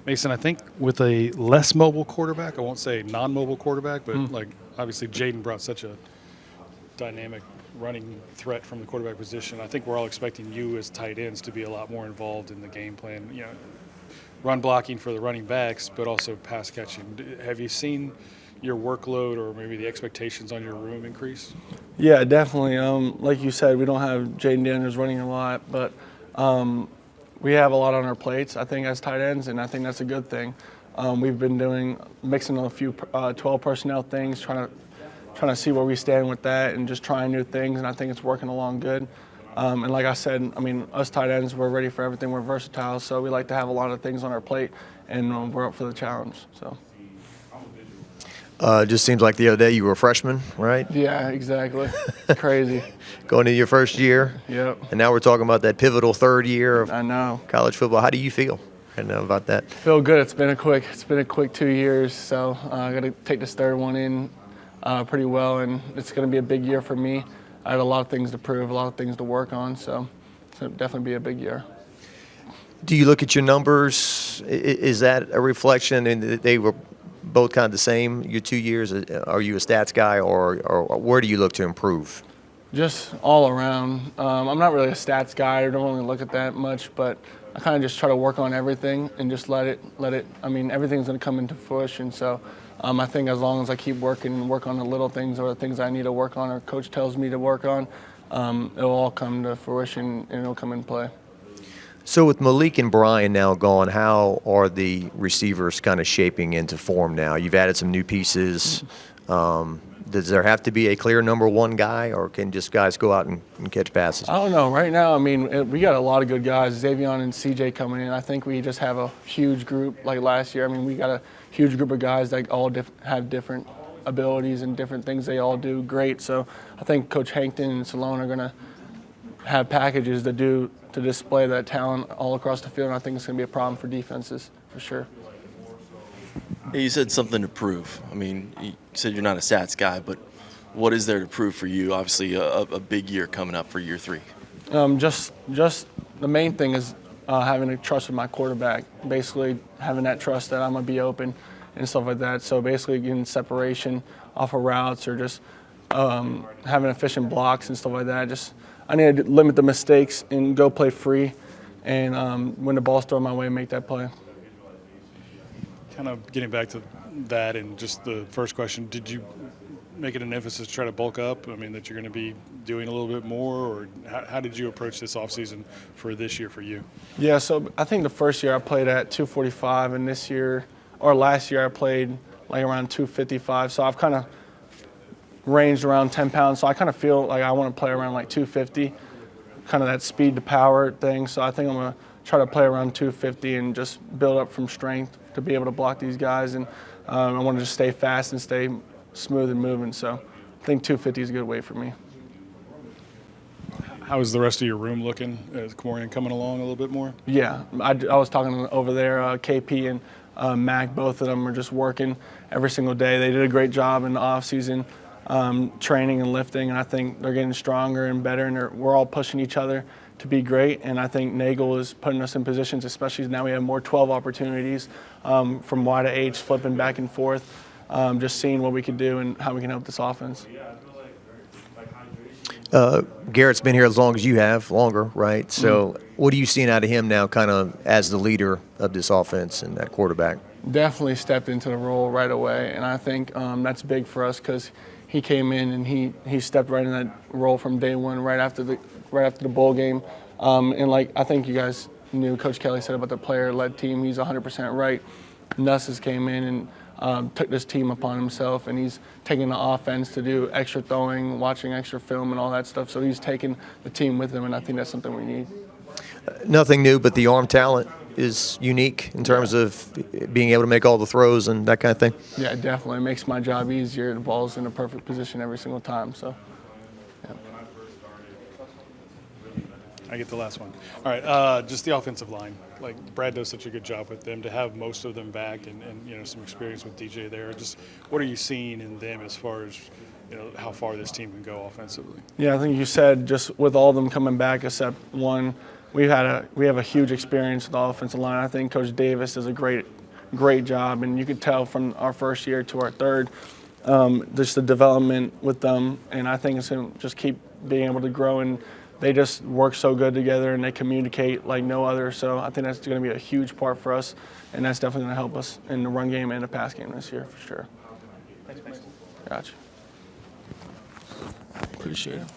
Mason, I think with a less mobile quarterback, I won't say non-mobile quarterback, but like obviously Jaden brought such a dynamic running threat from the quarterback position. I think we're all expecting you as tight ends to be a lot more involved in the game plan. Run blocking for the running backs, but also pass catching. Have you seen your workload or maybe the expectations on your room increase? Yeah, definitely. Like you said, we don't have Jaden Daniels running a lot, but we have a lot on our plates, I think, as tight ends, and I think that's a good thing. We've been mixing a few 12 personnel things, trying to see where we stand with that and just trying new things, and I think it's working along good. And like I said, I mean, us tight ends, we're ready for everything. We're versatile, so we like to have a lot of things on our plate, and we're up for the challenge. So. Just seems like the other day you were a freshman, right? Yeah, exactly. Crazy. Going into your first year. Yep. And now we're talking about that pivotal third year of I know. college football. How do you feel about that? Feel good. It's been a quick 2 years, so I got to take this third one in pretty well, and it's going to be a big year for me. I have a lot of things to prove, a lot of things to work on, so it's going to definitely be a big year. Do you look at your numbers? Is that a reflection? And they were both kind of the same, your 2 years? Are you a stats guy, or where do you look to improve? Just all around. I'm not really a stats guy. I don't really look at that much, but I kind of just try to work on everything and just let it. I mean, everything's going to come into fruition. So I think as long as I keep working and work on the little things or the things I need to work on or coach tells me to work on, it'll all come to fruition and it'll come in play. So with Malik and Brian now gone, how are the receivers kind of shaping into form now? You've added some new pieces. Does there have to be a clear number one guy, or can just guys go out and catch passes? I don't know. Right now, I mean, we got a lot of good guys. Xavion and CJ coming in. I think we just have a huge group like last year. I mean, we got a huge group of guys that all have different abilities and different things they all do great. So I think Coach Hankton and Salone are going to have packages to display that talent all across the field, and I think it's going to be a problem for defenses for sure. Hey, you said something to prove. I mean, you said you're not a stats guy, but what is there to prove for you? Obviously, a big year coming up for year 3. Just the main thing is having a trust with my quarterback. Basically, having that trust that I'm gonna be open and stuff like that. So basically, getting separation off of routes or just having efficient blocks and stuff like that. I need to limit the mistakes and go play free, and when the ball's thrown my way, make that play. Kind of getting back to that and just the first question, did you make it an emphasis to try to bulk up? I mean, that you're going to be doing a little bit more, or how did you approach this offseason for this year for you? Yeah, so I think the first year I played at 245, and last year I played like around 255. So I've kind of ranged around 10 pounds. So I kind of feel like I want to play around like 250, kind of that speed to power thing. So I think I'm going to try to play around 250 and just build up from strength to be able to block these guys. And I want to just stay fast and stay smooth and moving. So I think 250 is a good weight for me. How is the rest of your room looking? Is Comorian coming along a little bit more? Yeah, I was talking over there, KP and Mac, both of them are just working every single day. They did a great job in the offseason, training and lifting, and I think they're getting stronger and better, and we're all pushing each other to be great. And I think Nagel is putting us in positions, especially now we have more 12 opportunities from Y to H, flipping back and forth, just seeing what we can do and how we can help this offense. Garrett's been here as long as you have, longer, right? So what are you seeing out of him now kind of as the leader of this offense and that quarterback? Definitely stepped into the role right away, and I think that's big for us because he came in and he stepped right in that role from day one, right after the bowl game. And like I think you guys knew, Coach Kelly said about the player-led team, he's 100% right. Nuss has came in and took this team upon himself, and he's taking the offense to do extra throwing, watching extra film and all that stuff. So he's taking the team with him, and I think that's something we need. Nothing new, but the arm talent is unique in terms of being able to make all the throws and that kind of thing. Yeah, definitely. It makes my job easier. The ball's in the perfect position every single time. So, yeah. I get the last one. All right, just the offensive line. Like Brad does such a good job with them to have most of them back and some experience with DJ there. Just what are you seeing in them as far as how far this team can go offensively? Yeah, I think you said just with all of them coming back except one, we have a huge experience with the offensive line. I think Coach Davis does a great job, and you could tell from our first year to our third, just the development with them, and I think it's going to just keep being able to grow, and they just work so good together, and they communicate like no other. So I think that's going to be a huge part for us, and that's definitely going to help us in the run game and the pass game this year for sure. Thanks. Gotcha. Appreciate it.